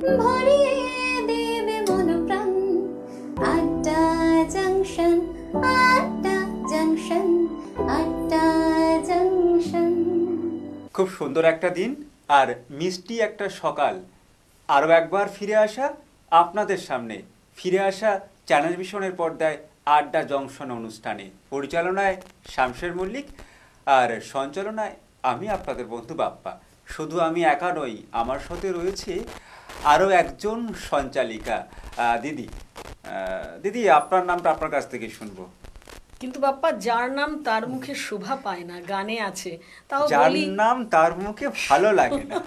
ভরিয়ে দেবে মন প্রাণ। আড্ডা জংশন, আড্ডা জংশন, আড্ডা জংশন। খুব সুন্দর একটা দিন আর মিষ্টি একটা সকাল, আরও একবার ফিরে আসা আপনাদের সামনে, ফিরে আসা চ্যানেল ভিশনের পর্দায় আড্ডা জংশন অনুষ্ঠানে। পরিচালনায় শামশের মল্লিক আর সঞ্চালনায় আমি আপনাদের বন্ধু বাপ্পা। শুধু আমি একা নই, আমার সাথে রয়েছে আরও একজন সঞ্চালিকা, দিদি। দিদি, আপনার নামটা আপনার কাছ থেকে শুনবো। কিন্তু বাপ্পা, যার নাম তার মুখে শোভা পায় না, গানে আছে, তাও যার বলি নাম তার মুখে ভালো লাগে না।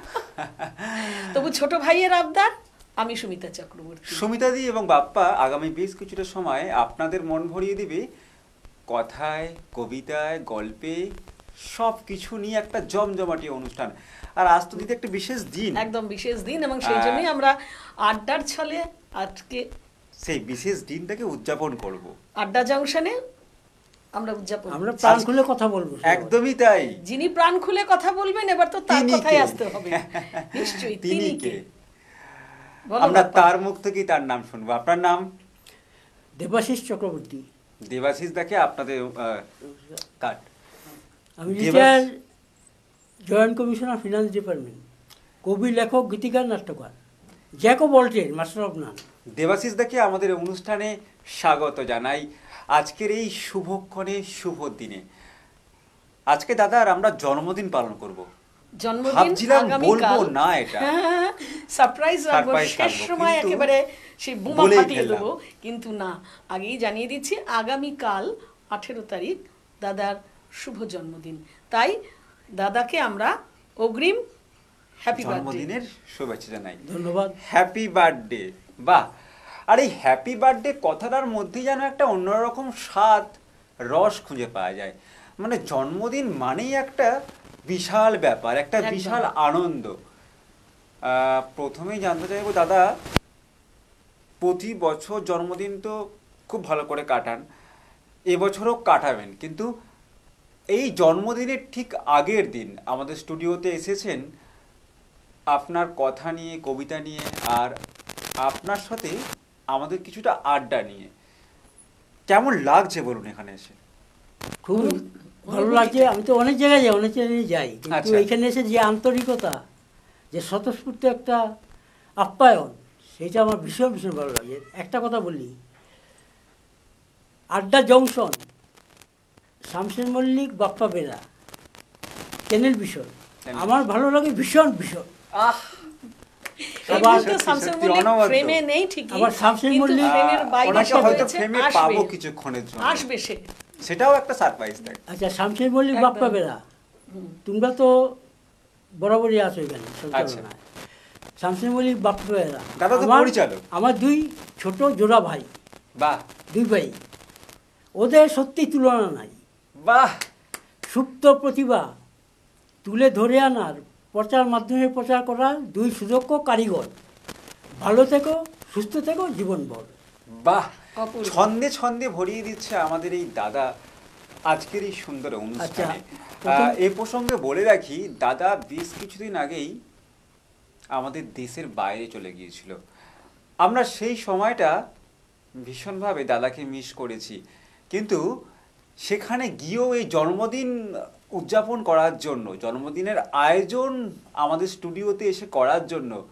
তবু ছোট ভাইয়ের আবদার, আমি সুমিতা চক্রবর্তী। সুমিতা দি এবং বাপ্পা আগামী বেশ কিছুটা সময় আপনাদের মন ভরিয়ে দিবে কথায়, কবিতায়, গল্পে, সব কিছু নিয়ে একটা জমজমাটি অনুষ্ঠান। আর আজ তো দিদি একটা বিশেষ দিন, একদম বিশেষ দিন, এবং সেই জন্যই আমরা আড্ডার ছলে আজকে সেই বিশেষ দিনটাকে উদযাপন করব। আড্ডা জংশনে আমরা উদযাপন, আমরা প্রাণ খুলে কথা বলবো। একদমই তাই। যিনি প্রাণ খুলে কথা বলবেন এবার তো তার তিনি কথাই কে? আসতে হবে। নিশ্চয়ই, তিনি তিনি কে? কে? বলো আমরা বাপ্পা। তার মুখ থেকেই তার নাম শুনবো। আপনার নাম? দেবাশিস চক্রবর্তী। দেবাশিস দাকে আপনাদের কার্ড। আমি retire joint commissioner finance department, কবি, লেখক, গীতিকার, নাট্যকার, জ্যাকো বল্টের মাস্টার অফ নান। দেবাশিস দাকে আমাদের অনুষ্ঠানে স্বাগত জানাই আজকের এই শুভক্ষণে, শুভ দিনে। আজকে দাদার আমরা জন্মদিন পালন করব। জন্মদিন ভাবছিলাম আগামীকাল। বলবো না এটা, সারপ্রাইজ রাখবো, Surprise শেষ রাখবো, সময় কিন্তু একেবারে সেই বোমা বলেই ফাটিয়ে ফেললাম। দেবো, কিন্তু না, আগেই জানিয়ে দিচ্ছি আগামীকাল 18 তারিখ দাদার শুভ জন্মদিন। তাই দাদাকে আমরা অগ্রিম হ্যাপি বার্থডে, জন্মদিনের শুভেচ্ছা জানাই। ধন্যবাদ। Happy birthday. বাহ! আর এই হ্যাপি বার্থডে কথাটার মধ্যেই যেন একটা অন্যরকম স্বাদ, রস খুঁজে পাওয়া যায়। মানে জন্মদিন মানেই একটা বিশাল ব্যাপার, একটা একদম। বিশাল আনন্দ। প্রথমেই জানতে চাইবো দাদা, প্রতি বছর জন্মদিন তো খুব ভালো করে কাটান, এবছরও কাটাবেন, কিন্তু এই জন্মদিনের ঠিক আগের দিন আমাদের স্টুডিওতে এসেছেন আপনার কথা নিয়ে, কবিতা নিয়ে, আর আপনার সাথে আমাদের কিছুটা আড্ডা নিয়ে। কেমন লাগছে বলুন এখানে এসে? খুব ভালো লাগছে। আমি তো অনেক জায়গায় যাই, অনেক জায়গায় যাই, কিন্তু আচ্ছা। এখানে এসে যে আন্তরিকতা, যে স্বতঃস্ফূর্ত একটা আপ্যায়ন, সেটা আমার ভীষণ ভীষণ ভালো লাগে। একটা কথা বলি, আড্ডা জংশন, শামশের মল্লিক, বাপ্পা বেরা, চ্যানেল বিষয় আমার ভালো লাগে ভীষণ ভীষণ। আহ, এই আবার মুহূর্তে শামসুল সত্যি মল্লিক অনবদ্য। ফ্রেমে নেই ঠিকই, আবার শামসুল কিন্তু মল্লিক ফ্রেমের বাইরে ওনাকে সে হয়তো রয়েছে, ফ্রেমে আসবে, পাবো কিছুক্ষণের জন্য, আসবে সে। সেটাও একটা সারপ্রাইজ থাকে। আচ্ছা, শামশের মল্লিক, একদম। বাপ্পা বেরা, তোমরা তো বরাবরই আছো এখানে সঞ্চালনায়। শামশের মল্লিক, বাপ্পা বেরা দাদা তো আমার- পরিচালক। আমার দুই ছোট জোড়া ভাই, বাহ দুই ভাই, ওদের সত্যি তুলনা নাই। বাহ, সুপ্ত প্রতিভা তুলে ধরে আনার, প্রচার মাধ্যমে প্রচার করার দুই সুদক্ষ কারিগর। ভালো থেকো, সুস্থ থেকো, জীবনভর। বাহ, অপূর্ব। ছন্দে ছন্দে ভরিয়ে দিচ্ছে আমাদের এই দাদা আজকের এই সুন্দর অনুষ্ঠানে। প্রথম- এই প্রসঙ্গে বলে রাখি, দাদা বেশ কিছুদিন আগেই আমাদের দেশের বাইরে চলে গিয়েছিল। আমরা সেই সময়টা ভীষণভাবে দাদাকে মিস করেছি, কিন্তু সেখানে গিয়েও এই জন্মদিন উদযাপন করার জন্য, জন্মদিনের আয়োজন আমাদের স্টুডিওতে এসে করার জন্য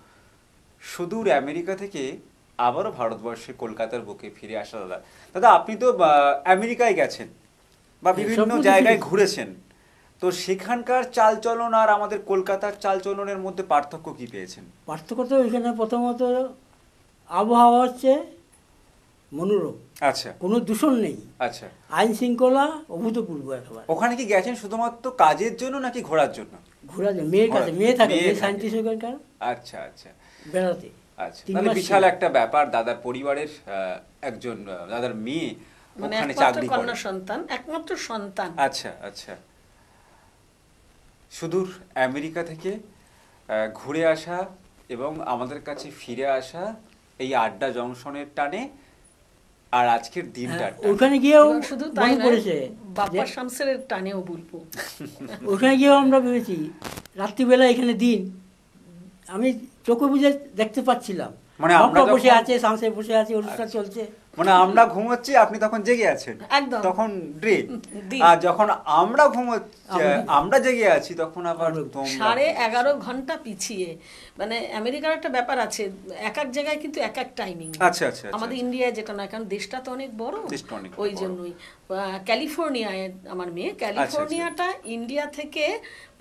সুদূর আমেরিকা থেকে আবারও ভারতবর্ষে কলকাতার বুকে ফিরে আসা দাদা। দাদা, আপনি তো আমেরিকায় গেছেন বা বিভিন্ন সব জায়গায় কিছু। ঘুরেছেন, তো সেখানকার চালচলন আর আমাদের কলকাতার চালচলনের মধ্যে পার্থক্য কি পেয়েছেন? পার্থক্য তো এখানে প্রথমত আবহাওয়া হচ্ছে মনোরম, আচ্ছা কোনো দূষণ নেই, আচ্ছা। আইন শৃঙ্খলা অভূতপূর্ব একেবারে। ওখানে কি গেছেন শুধুমাত্র কাজের জন্য নাকি ঘোরার জন্য? ঘোরা যায়, মেয়ের কাছে, মেয়ে থাকে, মেয়ে মেয়ে থাকে। সায়েন্টিস্ট ওখানকার, আচ্ছা আচ্ছা বেড়াতে। আচ্ছা, 3 তাহলে মাস বিশাল ছিল। একটা ব্যাপার। দাদার পরিবারের একজন, দাদার মেয়ে মানে ওখানে একমাত্র চাকরি করে। কন্যা সন্তান, একমাত্র সন্তান। আচ্ছা আচ্ছা। সুদূর আমেরিকা থেকে ঘুরে আসা এবং আমাদের কাছে ফিরে আসা এই আড্ডা জংশনের টানে, আর আজকের দিনটা হ্যাঁ, ওখানে গিয়েও এবং শুধু তাই মনে নয়, পড়েছে বাপ্পা যে শামসের টানেও বলবো। ওখানে গিয়েও আমরা ভেবেছি রাত্রিবেলা এখানে দিন, আমি চোখে বুঝে দেখতে পাচ্ছিলাম, মানে আমরা বাবা বসে যখন- আছে, সামসে বসে আছে, অনুষ্ঠান চলছে। মানে আমরা ঘুমোচ্ছি, আপনি তখন জেগে আছেন, একদম। তখন দিন। দিন। আর যখন আমরা ঘুমোচ্ছি, আমরা জেগে আছি, তখন আবার তোমরা 11.5 ঘন্টা পিছিয়ে। মানে আমেরিকার একটা ব্যাপার আছে, এক এক জায়গায় কিন্তু এক এক টাইমিং। আচ্ছা, আচ্ছা, আচ্ছা, আমাদের আচ্ছা। ইন্ডিয়ায় যেটা নয়, কারণ দেশটা তো অনেক বড়, দেশটা অনেক ওই বড়। জন্যই। ক্যালিফোর্নিয়ায় আমার মেয়ে, ক্যালিফোর্নিয়াটা ইন্ডিয়া থেকে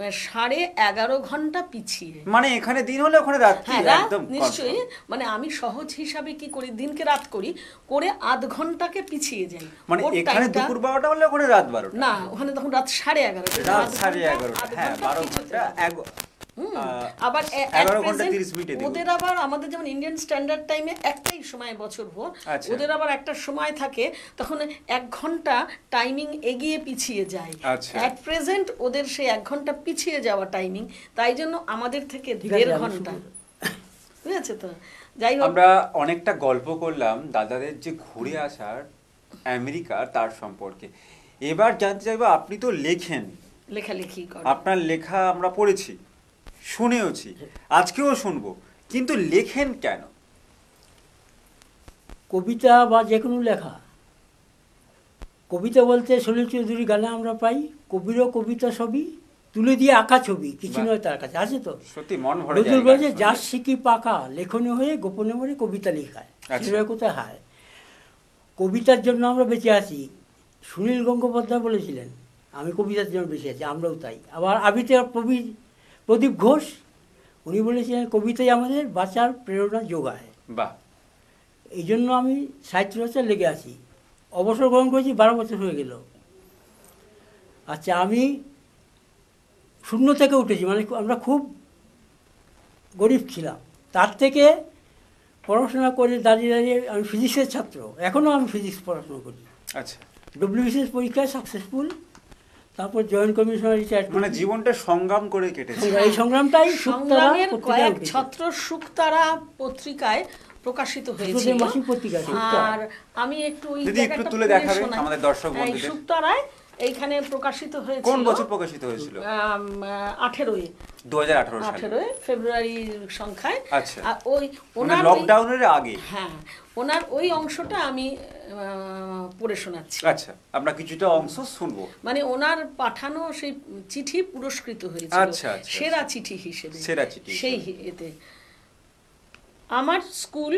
11.5 ঘন্টা পিছিয়ে। মানে এখানে দিন হলে ওখানে রাত্রি, হ্যাঁ, রাত একদম নিশ্চয়ই। confirm। মানে আমি সহজ হিসাবে কি করি, দিনকে রাত করি, করে 0.5 ঘন্টাকে পিছিয়ে যাই। মানে ওর এখানে টাইমটা- দুপুর 12টা হলে ওখানে রাত 12টা। না, ওখানে তখন রাত 11:30। রাত 11:30, হ্যাঁ 12 ঘন্টা, আবার 11 ঘন্টা 30 মিনিটে দিন। ওদের আবার আমাদের যেমন ইন্ডিয়ান স্ট্যান্ডার্ড টাইমে একটাই সময় বছর ভোর, আচ্ছা। ওদের আবার একটা সময় থাকে, তখন 1 ঘন্টা টাইমিং এগিয়ে পিছিয়ে যায়। আচ্ছা। অ্যাট প্রেজেন্ট ওদের সেই 1 ঘন্টা পিছিয়ে যাওয়া টাইমিং, তাই জন্য আমাদের থেকে ঠিক আছে, 1.5 আমি ঘন্টা। শুনবো। বুঝেছে তো? যাই হোক, আমরা অনেকটা গল্প করলাম দাদাদের যে ঘুরে আসার আমেরিকা তার সম্পর্কে। এবার জানতে চাইবো, আপনি তো লেখেন, লেখালেখি করে। আপনার লেখা আমরা পড়েছি, শুনেওছি, আজকেও শুনবো, কিন্তু লেখেন কেন? কবিতা বা যে কোনো লেখা, কবিতা বলতে সলিল চৌধুরী গানে আমরা পাই, কবিরও কবিতা সবই তুলে দিয়ে আঁকা ছবি, কিছু বাহ। নয় তার কাছে, আছে তো? সত্যি মন ভরে নজরুল যায় বলেছে, গান যার শুনলে। শিখি পাকা লেখনী হয়ে গোপনে মরে কবিতা লেখায়, আচ্ছা। সেটা কোথায় হায়। কবিতার জন্য আমরা বেঁচে আছি, সুনীল গঙ্গোপাধ্যায় বলেছিলেন, আমি কবিতার জন্য বেঁচে আছি, আমরাও তাই। আবার আবিতে প্রদীপ ঘোষ, উনি বলেছিলেন, কবিতাই আমাদের বাঁচার প্রেরণা যোগায়। বাহ। এই জন্য আমি সাহিত্য চর্চায় লেগে আছি। অবসর গ্রহণ করেছি, 12 বছর হয়ে গেল। আচ্ছা, আমি শূন্য থেকে উঠেছি, মানে আমরা খুব গরিব ছিলাম, তার থেকে পড়াশোনা করে দাঁড়িয়ে দাঁড়িয়ে আমি ফিজিক্সের ছাত্র, এখনও আমি ফিজিক্স পড়াশোনা করি। আচ্ছা, ডব্লিউবিসিএস পরীক্ষায় সাকসেসফুল, তারপর জয়েন্ট কমিশনার রিটায়ার্ড। মানে জীবনটা সংগ্রাম করে কেটেছে। এই সংগ্রামটাই সংগ্রামের শুকতারা কয়েক পত্রিকায় ছত্র শুকতারা পত্রিকায় প্রকাশিত হয়েছিল। শুকতারা মাসিক পত্রিকা, শুকতারা। আর আমি একটু ওই দিদি একটু জায়গাটা তুলে পড়ে দেখাবেন শোনাই। আমাদের দর্শক এই বন্ধুদের। শুকতারায় এইখানে প্রকাশিত হয়েছিল। কোন বছর প্রকাশিত হয়েছিল? 18 2018 সালে। 18 ফেব্রুয়ারির সংখ্যায়। আচ্ছা। আর ওই মানে ওনার লকডাউনের আগে। হ্যাঁ, ওনার ওই অংশটা আমি পড়ে শোনাচ্ছি। আচ্ছা, আমরা কিছুটা অংশ শুনবো। মানে ওনার পাঠানো সেই চিঠি পুরস্কৃত হয়েছিল আচ্ছা, আচ্ছা, সেরা চিঠি হিসেবে। সেরা চিঠি সেই এতে আমার স্কুল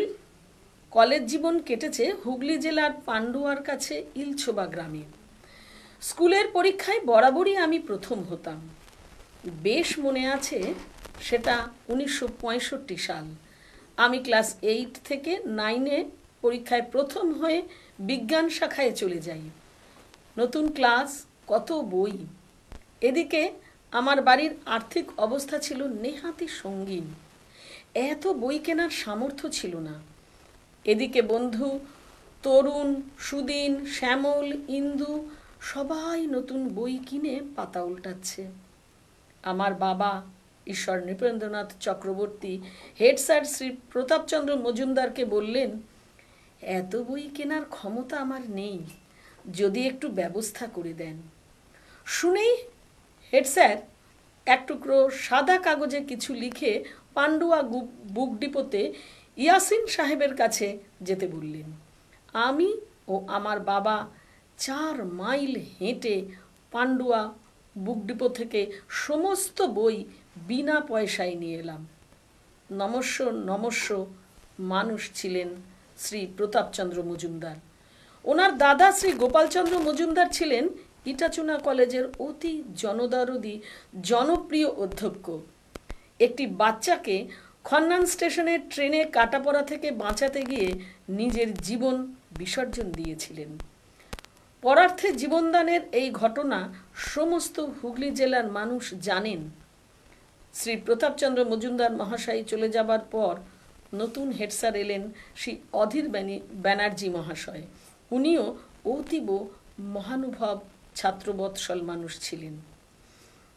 কলেজ জীবন কেটেছে হুগলি জেলার পান্ডুয়ার কাছে ইলছোবা গ্রামে। স্কুলের পরীক্ষায় বরাবরই আমি প্রথম হতাম। বেশ মনে আছে, সেটা 1965 সাল। আমি ক্লাস 8 থেকে 9-এ পরীক্ষায় প্রথম হয়ে বিজ্ঞান শাখায় চলে যাই। নতুন ক্লাস, কত বই। এদিকে আমার বাড়ির আর্থিক অবস্থা ছিল নেহাতি সঙ্গীন, এত বই কেনার সামর্থ্য ছিল না। এদিকে বন্ধু তরুণ, সুদিন, শ্যামল, ইন্দু সবাই নতুন বই কিনে পাতা উল্টাচ্ছে। আমার বাবা ঈশ্বর নৃপেন্দ্রনাথ চক্রবর্তী হেড স্যার শ্রী প্রতাপচন্দ্র মজুমদারকে বললেন, এত বই কেনার ক্ষমতা আমার নেই, যদি একটু ব্যবস্থা করে দেন। শুনেই হেড স্যার এক টুকরো সাদা কাগজে কিছু লিখে পান্ডুয়া বুক ডিপোতে ইয়াসিন সাহেবের কাছে যেতে বললেন। আমি ও আমার বাবা 4 মাইল হেঁটে পান্ডুয়া বুক ডিপো থেকে সমস্ত বই বিনা পয়সায় নিয়ে এলাম। নমস্য মানুষ ছিলেন শ্রী প্রতাপচন্দ্র মজুমদার। ওনার দাদা শ্রী গোপালচন্দ্র মজুমদার ছিলেন ইটাচুনা কলেজের অতি জনদরদি জনপ্রিয় অধ্যক্ষ। একটি বাচ্চাকে খন্নান স্টেশনে ট্রেনে কাটা পড়া থেকে বাঁচাতে গিয়ে নিজের জীবন বিসর্জন দিয়েছিলেন। পরার্থে জীবনদানের এই ঘটনা সমস্ত হুগলি জেলার মানুষ জানেন। শ্রী প্রতাপচন্দ্র মজুমদার মহাশয় চলে যাবার পর নতুন হেড স্যার এলেন শ্রী অধীর ব্যানার্জি মহাশয়। উনিও অতীব মহানুভব ছাত্রবৎসল মানুষ ছিলেন।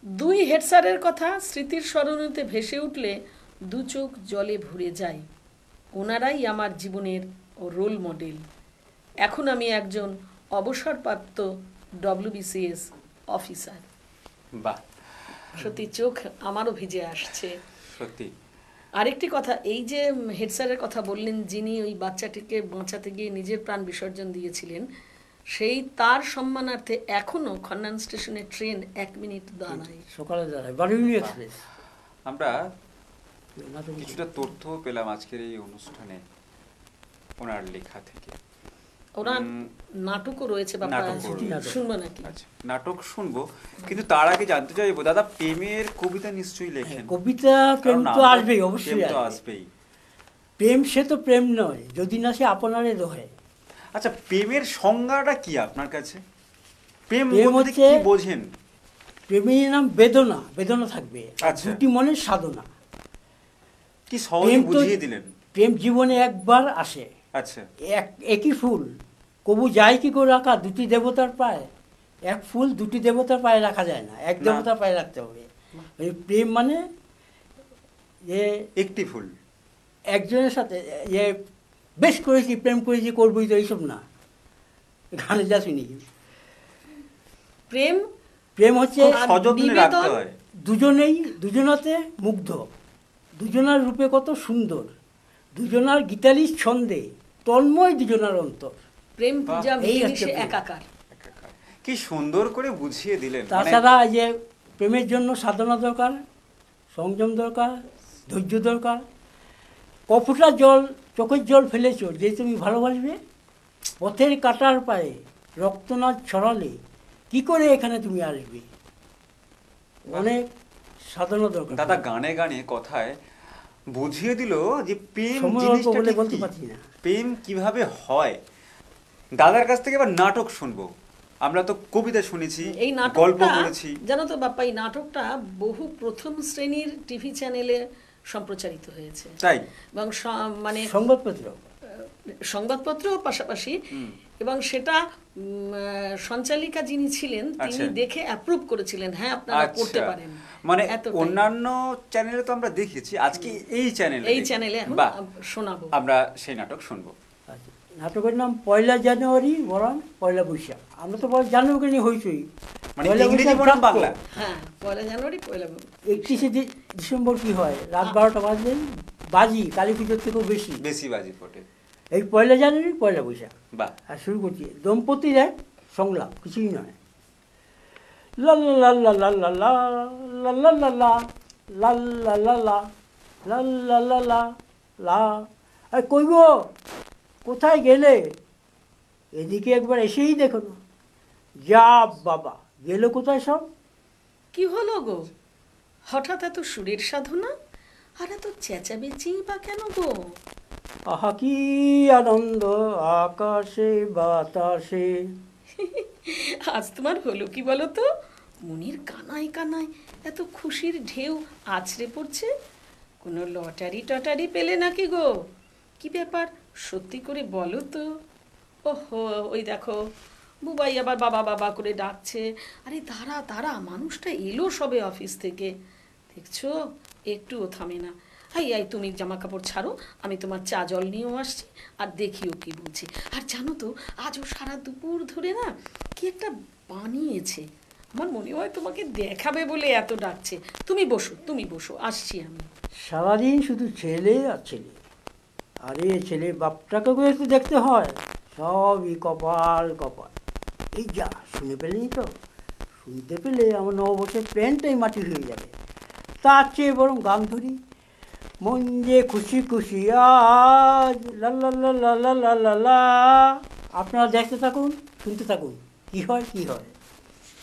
2 হেড স্যারের কথা স্মৃতির স্মরণেতে ভেসে উঠলে 2 চোখ জলে ভরে যায়। ওনারাই আমার জীবনের রোল মডেল। এখন আমি একজন অবসরপ্রাপ্ত WBCS অফিসার। বাহ, সত্যি চোখ আমারও ভিজে আসছে। সত্যি আরেকটি কথা, এই যে হেড স্যারের কথা বললেন, যিনি ওই বাচ্চাটিকে বাঁচাতে গিয়ে নিজের প্রাণ বিসর্জন দিয়েছিলেন, সেই তার সম্মানার্থে এখনো খন্নান স্টেশনে ট্রেন 1 মিনিট দাঁড়ায়। সকালে দাঁড়ায় বারুইনি এক্সপ্রেস। আমরা কিছুটা তথ্য পেলাম আজকের এই অনুষ্ঠানে ওনার লেখা থেকে। ওনার নাটকও রয়েছে, বাবা নাটকও রয়েছে। শুনবো নাকি? আচ্ছা, নাটক শুনবো, কিন্তু তার আগে জানতে চাইবো দাদা, প্রেমের কবিতা নিশ্চয়ই লেখেন? কবিতা প্রেম কারণ তো নাটক, আসবেই, প্রেম অবশ্যই তো আসবে। আসবেই। প্রেম সে তো প্রেম নয় যদি না সে আপনারে রহে। আচ্ছা, প্রেমের সংজ্ঞাটা কি আপনার কাছে? প্রেম প্রেম বলতে হচ্ছে- কি বোঝেন? প্রেমের নাম বেদনা, বেদনা থাকবে, আর আচ্ছা। দুটি মনের সাধনা। কি সহজে প্রেম তো- বুঝিয়ে দিলেন। প্রেম জীবনে একবার আসে, আচ্ছা, একই ফুল কবু যায় কি করে রাখা দুটি দেবতার পায়ে? এক ফুল দুটি দেবতার পায়ে রাখা যায় না, এক না। দেবতার পায়ে রাখতে হবে। এই প্রেম মানে যে একটি ফুল। একজনের সাথে যে বেশ করেছি, প্রেম করেছি, করবই তো, এইসব না। গানে যা শুনি, প্রেম প্রেম হচ্ছে খুব সযত্নে নিবেদন। রাখতে হয়। দুজনাতে মুগ্ধ, দুজনার রূপে কত সুন্দর, দুজনার গীতালির ছন্দে তন্ময় দুজনার অন্তর। প্রেম বাহ, পূজা এই হচ্ছে মিলেমিশে প্রেম। একাকার। কি সুন্দর করে বুঝিয়ে দিলেন। মানে তাছাড়া এই যে প্রেমের জন্য সাধনা দরকার, সংযম দরকার, ধৈর্য দরকার। কফুটা জল, চোখের জল ফেলেছো যে তুমি ভালোবাসবে, পথের কাটার পায়ে রক্তনাথ ছড়ালে কি করে এখানে তুমি আসবে? অনেক সাধনা দরকার। দাদা গানে গানে কথায় বুঝিয়ে দিল যে প্রেম সময় অল্প জিনিসটা বলে ঠিক বলতে কি, পারছি না। প্রেম কিভাবে হয়। দাদার কাছ থেকে এবার নাটক শুনবো। আমরা তো কবিতা শুনেছি, এই গল্প নাটকটা করেছি। জানো তো বাপ্পা, এই নাটকটা বহু প্রথম শ্রেণীর টিভি চ্যানেলে সম্প্রচারিত হয়েছে, তাই এবং মানে সংবাদপত্র সংবাদপত্র পাশাপাশি, এবং সেটা সঞ্চালিকা যিনি ছিলেন তিনি আচ্ছা। দেখে অ্যাপ্রুভ করেছিলেন, হ্যাঁ আপনারা করতে আচ্ছা, পারেন। মানে এতটাই। অন্যান্য চ্যানেলে তো আমরা দেখেছি, আজকে এই চ্যানেলে এই চ্যানেলে এখন বাহ, শোনাবো। আমরা সেই নাটক শুনবো। আচ্ছা, নাটকের নাম 1 জানুয়ারি বরং 1 বৈশাখ। আমরা তো জানুয়ারি নিয়ে হইচই, মানে 1 ইংরেজি বৈশাখ বনাম প্রাপ্ত। বাংলা। হ্যাঁ, 1 জানুয়ারি 1 31শে ডিসেম্বর কি হয়, রাত 12টা বাজলেন বাজি, কালী পুজোর থেকেও বেশি। বেশি বাজি ফোটে। এই 1 জানুয়ারি 1 বৈশাখ। বাহ, আর শুরু করছি দম্পতির এক সংলাপ, কিছুই নয়। লা লা লা লা লা লা লা লা লা লা লা লা লা লা লা লা লা লা লা। আরে কই গো, কোথায় গেলে? এদিকে একবার এসেই দেখো না। যা বাবা, গেলো কোথায় সব? কি হলো গো, হঠাৎ এত সুরের সাধনা আর এত চেঁচামেচি বা কেন গো? আহা কি আনন্দ আকাশে বাতাসে। আজ তোমার হলো কি বলো তো? মনির কানায় কানায় এত খুশির ঢেউ আছড়ে পড়ছে। কোনো লটারি টটারি পেলে নাকি গো? কি ব্যাপার সত্যি করে বলো তো। ওহো, ওই দেখো বুবাই আবার বাবা বাবা করে ডাকছে। আরে দাঁড়া দাঁড়া, মানুষটা এলো সবে অফিস থেকে, দেখছো একটুও থামে না। আই আই, তুমি জামা কাপড় ছাড়ো, আমি তোমার চা জল নিয়েও আসছি, আর দেখিও কি বলছি। আর জানো তো আজও সারা দুপুর ধরে না কি একটা বানিয়েছে, আমার মনে হয় তোমাকে দেখাবে বলে এত ডাকছে। তুমি বসো, তুমি বসো, আসছি আমি। সারাদিন শুধু ছেলে আর ছেলে। আরে ছেলে বাপটাকে একটু দেখতে হয়, সবই কপাল কপাল। এই যা শুনে পেলেনি তো, শুনতে পেলে আমার 9 বছর প্যান্টটাই মাটি হয়ে যাবে। তার চেয়ে বরং গান ধরি, মন যে খুশি খুশি আজ লা লা লা লা লা লা লা লা। আপনারা দেখতে থাকুন, শুনতে থাকুন, কি হয় কি হয়।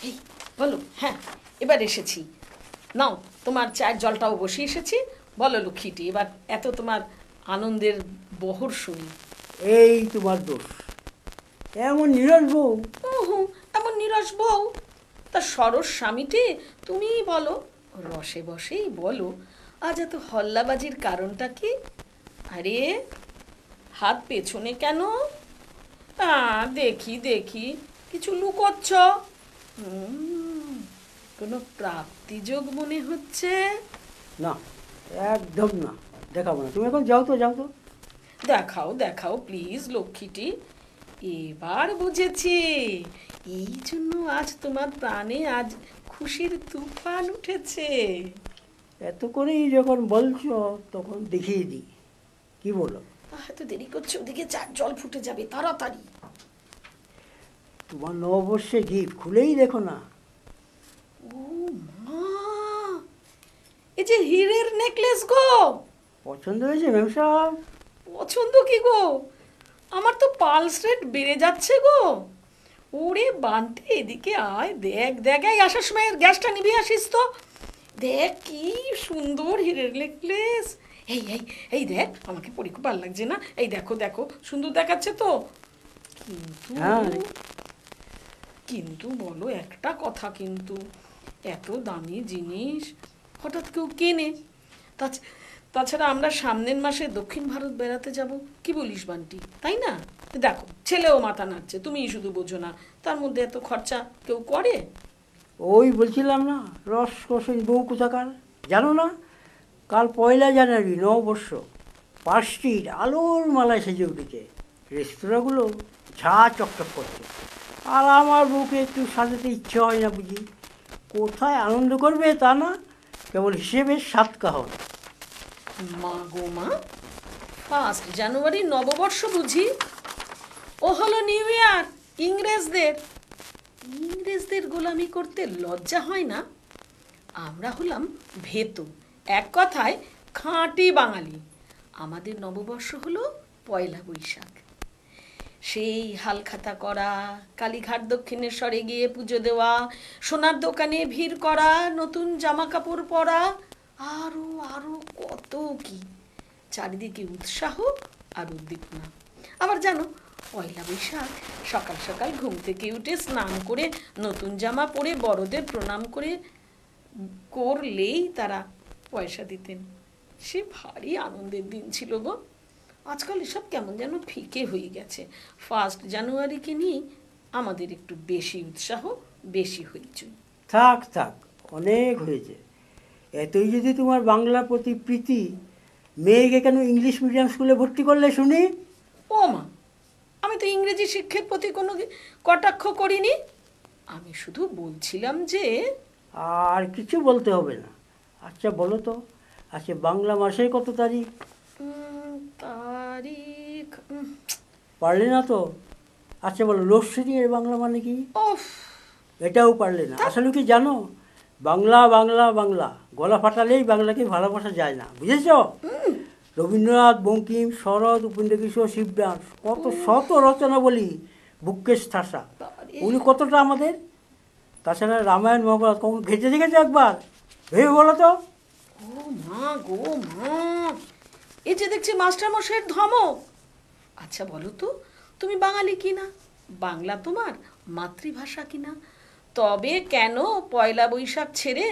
এই বলো, হ্যাঁ এবার এসেছি, নাও তোমার চায়ের জলটাও বসিয়ে এসেছি। বলো লক্ষ্মীটি, এবার এত তোমার আনন্দের বহর শুনি। এই তোমার দোষ, এমন নিরস বউ। হুম, এমন নিরস বউ? তা সরস স্বামীটি তুমিই বলো, রসে বসেই বলো, আজ এত হল্লাবাজির কারণটা কি? আরে হাত পেছনে কেন? দেখি দেখি, কিছু লুকোচ্ছ। কোনো প্রাপ্তিযোগ মনে হচ্ছে। না, একদম না, দেখাবো না। তুমি এখন যাও তো, যাও তো। দেখাও দেখাও প্লিজ লক্ষ্মীটি, এবার বুঝেছি এই জন্য আজ তোমার প্রাণে আজ খুশির তুফান উঠেছে। এত করেই যখন বলছো তখন দেখিয়ে দিই, কি বলো? এত দেরি করছে, ওদিকে জল ফুটে যাবে, তাড়াতাড়ি। তোমার নববর্ষে গিফট খুলেই দেখো না। ও মা, এই যে হীরের নেকলেস গো। পছন্দ হয়েছে ম্যাম সাহেব? পছন্দ কি গো, আমার তো পালস রেট বেড়ে যাচ্ছে গো। ওরে বান্টি, এদিকে আয়, দেখ দেখ, এই আসার সময় গ্যাসটা নিভিয়ে আসিস তো। দেখ কি সুন্দর হীরের নেকলেস। এই এই এই দেখ, আমাকে পরে খুব ভালো লাগছে না? এই দেখো দেখো, সুন্দর দেখাচ্ছে তো। কিন্তু হ্যাঁ। কিন্তু বলো একটা কথা, কিন্তু এত দামি জিনিস হঠাৎ কেউ কেনে? তাছাড়া আমরা সামনের মাসে দক্ষিণ ভারত বেড়াতে যাব, কি বলিস বান্টি, তাই না? দেখো ছেলেও মাথা নাড়ছে, তুমিই শুধু বোঝো না, তার মধ্যে এত খরচা কেউ করে? ওই বলছিলাম না, রসকসই বউ কোথাকার, জানো না? কাল 1 জানুয়ারি নববর্ষ, পার্ক স্ট্রিট আলোর মালায় সেজে উঠেছে, রেস্তোরাঁগুলো ঝা চকচক করছে। আর আমার বউকে একটু সাজাতে ইচ্ছে হয় না বুঝি? কোথায় আনন্দ করবে তা না, কেবল হিসেবের সাত কাহন। মা গো মা, 1 জানুয়ারি নববর্ষ বুঝি? ও হলো নিউ ইয়ার ইংরেজদের। ইংরেজদের গোলামি করতে লজ্জা হয় না? আমরা হলাম ভেতু, এক কথায় খাঁটি বাঙালি। আমাদের নববর্ষ হলো 1 বৈশাখ। সেই হালখাতা করা, কালীঘাট দক্ষিণেশ্বরে গিয়ে পুজো দেওয়া, সোনার দোকানে ভিড় করা, নতুন জামা কাপড় পরা, আরো আরো কত কি, চারিদিকে উৎসাহ আর উদ্দীপনা। আবার জানো, 1 বৈশাখ সকাল সকাল ঘুম থেকে উঠে স্নান করে নতুন জামা পরে বড়দের প্রণাম করলেই তারা পয়সা দিতেন। সে ভারী আনন্দের দিন ছিল গো। আজকাল এসব কেমন যেন ফিকে হয়ে গেছে। 1 জানুয়ারিকে নিয়ে আমাদের একটু বেশি উৎসাহ, বেশি হইচই। থাক থাক, অনেক হয়েছে। এতই যদি তোমার বাংলার প্রতি প্রীতি, মেয়েকে কেন ইংলিশ মিডিয়াম স্কুলে ভর্তি করলে শুনি? ও মা, আমি তো ইংরেজি শিক্ষার প্রতি কোনো কটাক্ষ করিনি। আমি শুধু বলছিলাম যে... আর কিছু বলতে হবে না। আচ্ছা বলো তো, আচ্ছা বাংলা মাসের কত তারিখ? তারিখ পারলে না তো? আচ্ছা বলো, লস্যি এর বাংলা মানে কি? ওফ, এটাও পারলে না। আসলে কি জানো, বাংলা বাংলা বাংলা গলা ফাটালেই বাংলাকে ভালোবাসা যায় না, বুঝেছ? রবীন্দ্রনাথ, বঙ্কিম, শরৎ, উপেন্দ্রকিশোর, শিবদাস, কত শত রচনা বলি, বুকেশ ঠাসা, উনি কতটা আমাদের। তাছাড়া রামায়ণ মহাভারত কখন ঘেঁচে দেখেছো একবার? ভেবে বলো তো। ও মা গো মা, এই যে দেখছি মাস্টার মশাইয়ের ধমক। আচ্ছা বলো তো, তুমি বাঙালি কিনা? বাংলা তোমার মাতৃভাষা কিনা? তবে কেন 1 বৈশাখ ছেড়ে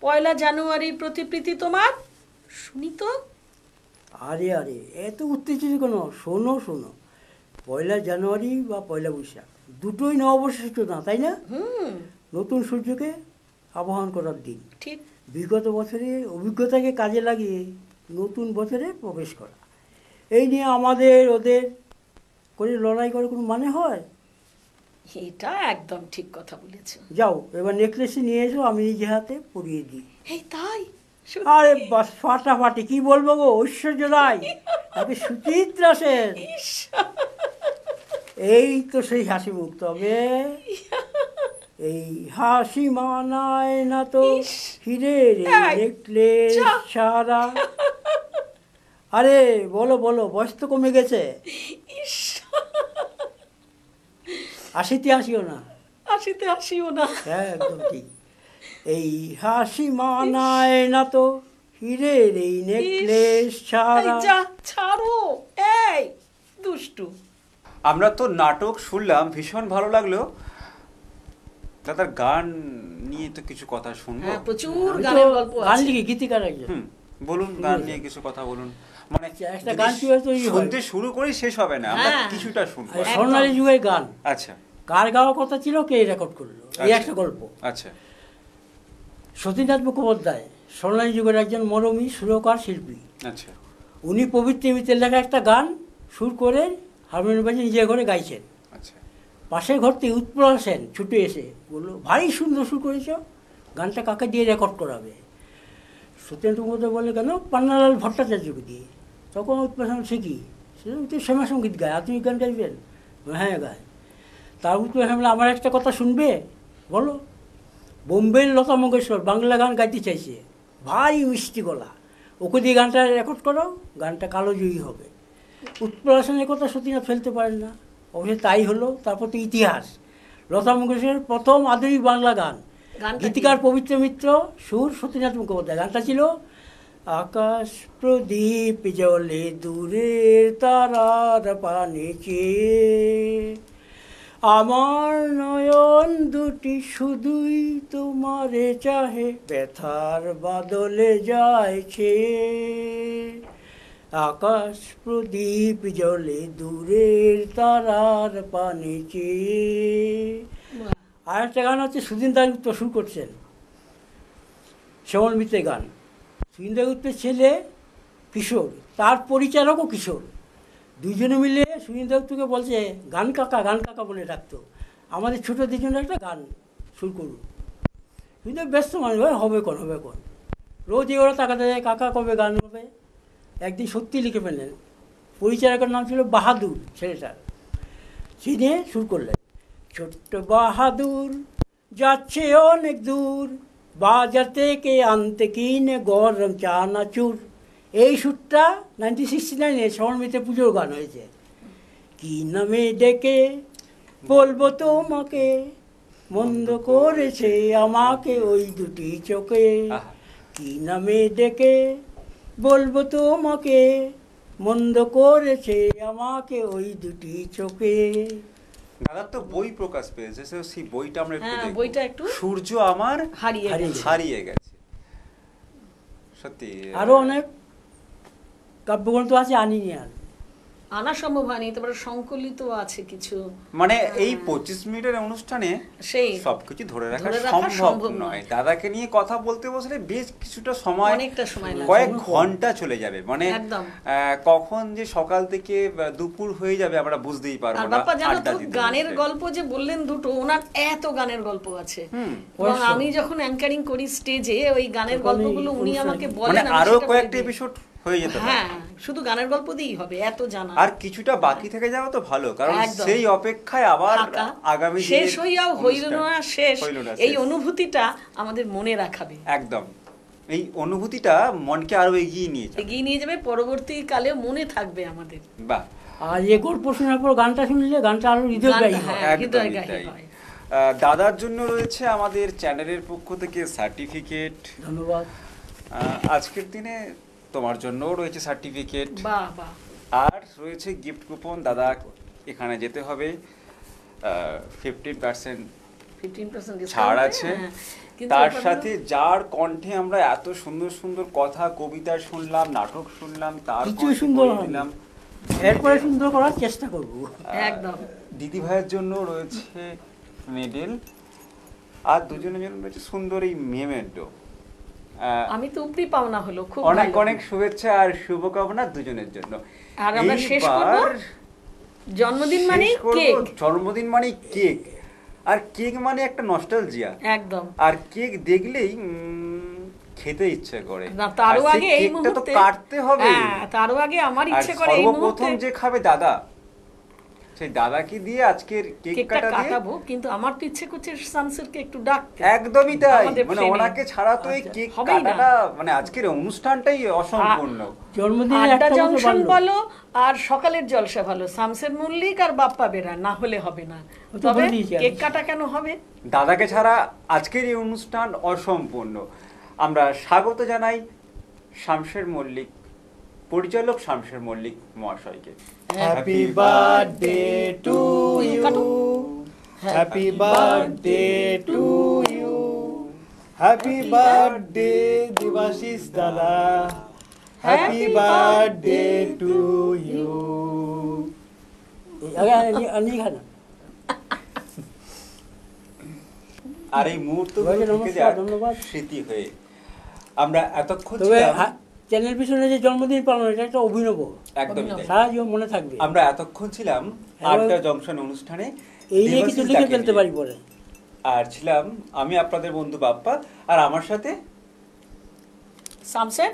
1 জানুয়ারির প্রতি প্রীতি তোমার? শুনি তো। আরে আরে, এত উত্তেজিত কেন? শোনো শোনো, 1 জানুয়ারি বা 1 বৈশাখ দুটোই নববর্ষের সূচনা, তাই না? নতুন সূর্যকে আবাহন করার দিন। ঠিক। বিগত বছরের অভিজ্ঞতাকে কাজে লাগিয়ে নতুন বছরে প্রবেশ করা, এই নিয়ে আমাদের ওদের করে লড়াই করে কোনো মানে হয়? এটা একদম ঠিক কথা বলেছ। যাও এবার নেকলেসই নিয়ে এসো, আমি নিজে হাতে পরিয়ে দিই। এই তাই? আরে বাস, ফাটাফাটি, কি বলবো গো, ঐশ্বর্য রায়, তাকে সুচিত্রা সেন, এই তো সেই হাসি মুখ। তবে এই হাসি মানায় না তো হিরের নেকলেস ছাড়া। আরে বলো বলো, বয়স তো কমে গেছে। হাসিতে হাসিও না। হাসিতে হাসিও না। হ্যাঁ একদম ঠিক। এই হাসি মানায় না তো হিরের এই নেকলেস ছাড়া। যা ছাড়ো, এই দুষ্টু। আমরা তো নাটক শুনলাম, ভীষণ ভালো লাগলো। দাদার গান নিয়ে তো কিছু কথা শুনবো। হ্যাঁ, প্রচুর আমি তো গানের গল্প গান আছে। লিখি, গীতিকার একজন। বলুন, গান নিয়ে কিছু কথা বলুন। মানে একটা গান কিভাবে তৈরি হয়? শুনতে শুরু করি, শেষ হবে না, আমরা হ্যাঁ। কিছুটা শুনবো। আর স্বর্ণালী যুগের গান, আচ্ছা কার গাওয়ার কথা ছিল, কে রেকর্ড করলো, এই একটা গল্প। আচ্ছা। সতীনাথ মুখোপাধ্যায় স্বর্ণালী যুগের একজন মরমী সুরকার শিল্পী। আচ্ছা। উনি পবিত্র মিতের লেখা একটা গান সুর করে হারমোনিয়াম বাজিয়ে নিজের ঘরে গাইছেন। আচ্ছা। পাশের ঘর থেকে উৎপল সেন ছুটে এসে বললো, ভারী সুন্দর সুর করেছ, গানটা কাকে দিয়ে রেকর্ড করাবে? সত্যেন্দ্র মুখোপাধ্যায় বলে কেন পান্নালাল ভট্টাচার্যকে দিয়ে। তখন উৎপ্রাসন শিখি, সে তো শ্যামাসঙ্গীত গায়, আধুনিক গান গাইবেন? হ্যাঁ গায়। তার উৎপ্রাসন বলে আমার একটা কথা শুনবে, বলো। বোম্বের লতা মঙ্গেশকর বাংলা গান গাইতে চাইছে, ভারী মিষ্টি গলা, ওকে দিয়ে গানটা রেকর্ড করো, গানটা কালোজয়ী হবে। উৎপ্রাসনের কথা সতীনাথ ফেলতে পারেন না, অবশ্যই তাই হলো। তারপর তো ইতিহাস, লতা মঙ্গেশকরের প্রথম আধুনিক বাংলা গান, গীতিকার পবিত্র মিত্র, সুর সতীনাথ মুখোপাধ্যায়। গানটা ছিল আকাশ প্রদীপ জলে দূরের তারার পানে চেয়ে, আমার নয়ন দুটি শুধুই তোমারে চাহে, ব্যথার বাদলে যাইছে। আকাশ প্রদীপ জলে দূরের তারার পানে চেয়ে। আর একটা গান হচ্ছে সুদিন দাশগুপ্ত সুর করছেন, শ্যামল মিত্রের গান। সুদিন দাশগুপ্তের ছেলে কিশোর, তার পরিচালকও কিশোর, দুজনে মিলে সুদিন দাশগুপ্তকে বলছে গান কাকা বলে ডাকতো, আমাদের ছোটোদের জন্য একটা গান সুর করুন। কিন্তু ব্যস্ত মানুষ, হবে কোন রোজ ওরা তাকাতে যায়, কাকা কবে গান হবে। একদিন সত্যি লিখে ফেললেন, পরিচালকের নাম ছিল বাহাদুর ছেলেটার, সে নিয়ে সুর করলেন। ছোট্ট বাহাদুর যাচ্ছে অনেক দূর, বাজার থেকে আনতে কিনে গরম চানাচুর। এই সুরটা 1969-এ শ্যামল পুজোর গান হয়েছে। কি নামে ডেকে বলবো তোমাকে, মন্দ করেছে আমাকে ওই দুটি চোখে। কি নামে ডেকে বলবো তোমাকে, মন্দ করেছে আমাকে ওই দুটি চোখে। দাদা তো বই প্রকাশ পেয়েছে, সেই বইটা আমরা একটু দেখব। বইটা একটু সূর্য আমার হারিয়ে গেছে। সত্যি আরো অনেক কাব্যগ্রন্থ আছে, আনিনি আর আনা সম্ভব হয়নি, তারপরে সংকলিত আছে কিছু। মানে এই 25 মিনিটের অনুষ্ঠানে সেই সবকিছু ধরে রাখা সম্ভব নয়। দাদাকে নিয়ে কথা বলতে বসলে বেশ কিছুটা সময়, অনেকটা সময় লাগে, কয়েক ঘন্টা চলে যাবে। মানে কখন যে সকাল থেকে দুপুর হয়ে যাবে আমরা বুঝতেই পারবো না। বাপ্পা জানো তো, গানের গল্প যে বললেন দুটো, ওনার এত গানের গল্প আছে। এবং আমি যখন অ্যাঙ্কারিং করি স্টেজে, ওই গানের গল্পগুলো উনি আমাকে বলেন, আরো কয়েকটা এপিসোড হয়ে যেতে পারে। হ্যাঁ, শুধু গানের গল্প দিয়েই হবে, এত জানা। আর কিছুটা বাকি থেকে যাওয়া তো ভালো, কারণ সেই অপেক্ষায় আবার আগামী শেষ হইয়াও হইল না শেষ, এই অনুভূতিটা আমাদের মনে রাখাবে। একদম, এই অনুভূতিটা মনকে আরো এগিয়ে নিয়ে যাবে, পরবর্তীকালে মনে থাকবে আমাদের। বাহ। আর এই গল্প শোনার পর গানটা শুনলে গানটা আরো হৃদয়গ্রাহী হয়। দাদার জন্য রয়েছে আমাদের চ্যানেলের পক্ষ থেকে সার্টিফিকেট। ধন্যবাদ। আজকের দিনে তোমার জন্য রয়েছে সার্টিফিকেট, আর রয়েছে গিফট কুপন। দাদা এখানে যেতে হবে, 15% ছাড় আছে। তার সাথে যার কণ্ঠে আমরা এত সুন্দর সুন্দর কথা, কবিতা শুনলাম, নাটক শুনলাম, তার সুন্দর দিলাম, এরপরে সুন্দর করার চেষ্টা করব। একদম। দিদি ভাইয়ের জন্য রয়েছে মেডেল, আর দুজনের জন্য রয়েছে সুন্দর এই মেমেন্টো। আমি তো উপরি পাওনা হলো, খুব অনেক অনেক শুভেচ্ছা আর শুভকামনা দুজনের জন্য। আর আমরা শেষ করব জন্মদিন মানে কেক। জন্মদিন মানে কেক, আর কেক মানে একটা নস্টালজিয়া। একদম। আর কেক দেখলেই খেতে ইচ্ছে করে। না, তারও আগে এই মুহূর্তে তো কাটতে হবে। হ্যাঁ, তারও আগে আমার ইচ্ছে করে এই মুহূর্তে সর্বপ্রথম যে খাবে দাদা, সেই দাদাকে দিয়ে আজকের কেকটা কাটাবো। কিন্তু আমার তো ইচ্ছে করছে শামসুরকে একটু ডাকতে। একদমই তাই, মানে ওনাকে ছাড়া তো এই কেক কাটাটা, মানে আজকের অনুষ্ঠানটাই অসম্পূর্ণ। জন্মদিনের আড্ডা জংশন বলো আর সকালের জলসা ভালো, শামসের মল্লিক আর বাপ্পা বেরা না হলে হবে না। তবে কেক কাটা কেন হবে? দাদাকে ছাড়া আজকের এই অনুষ্ঠান অসম্পূর্ণ। আমরা স্বাগত জানাই শামসের মল্লিক, পরিচালক শামসের মল্লিক মহাশয়কে। Happy birthday to you, happy birthday to you, happy birthday Debashis দাদা, হ্যাপি বার্থডে টু ইউ। আর এই মুহূর্ত স্মৃতি হয়ে আমরা এতক্ষণ চ্যানেল পিছনে যে জন্মদিন পালন, এটা একটা অভিনব, একদমই সারা জীবন মনে থাকবে। আমরা এতক্ষণ ছিলাম আড্ডা জংশন অনুষ্ঠানে, এই নিয়ে কিছু লিখে ফেলতে পারি পরে। আর ছিলাম আমি আপনাদের বন্ধু বাপ্পা, আর আমার সাথে শামসের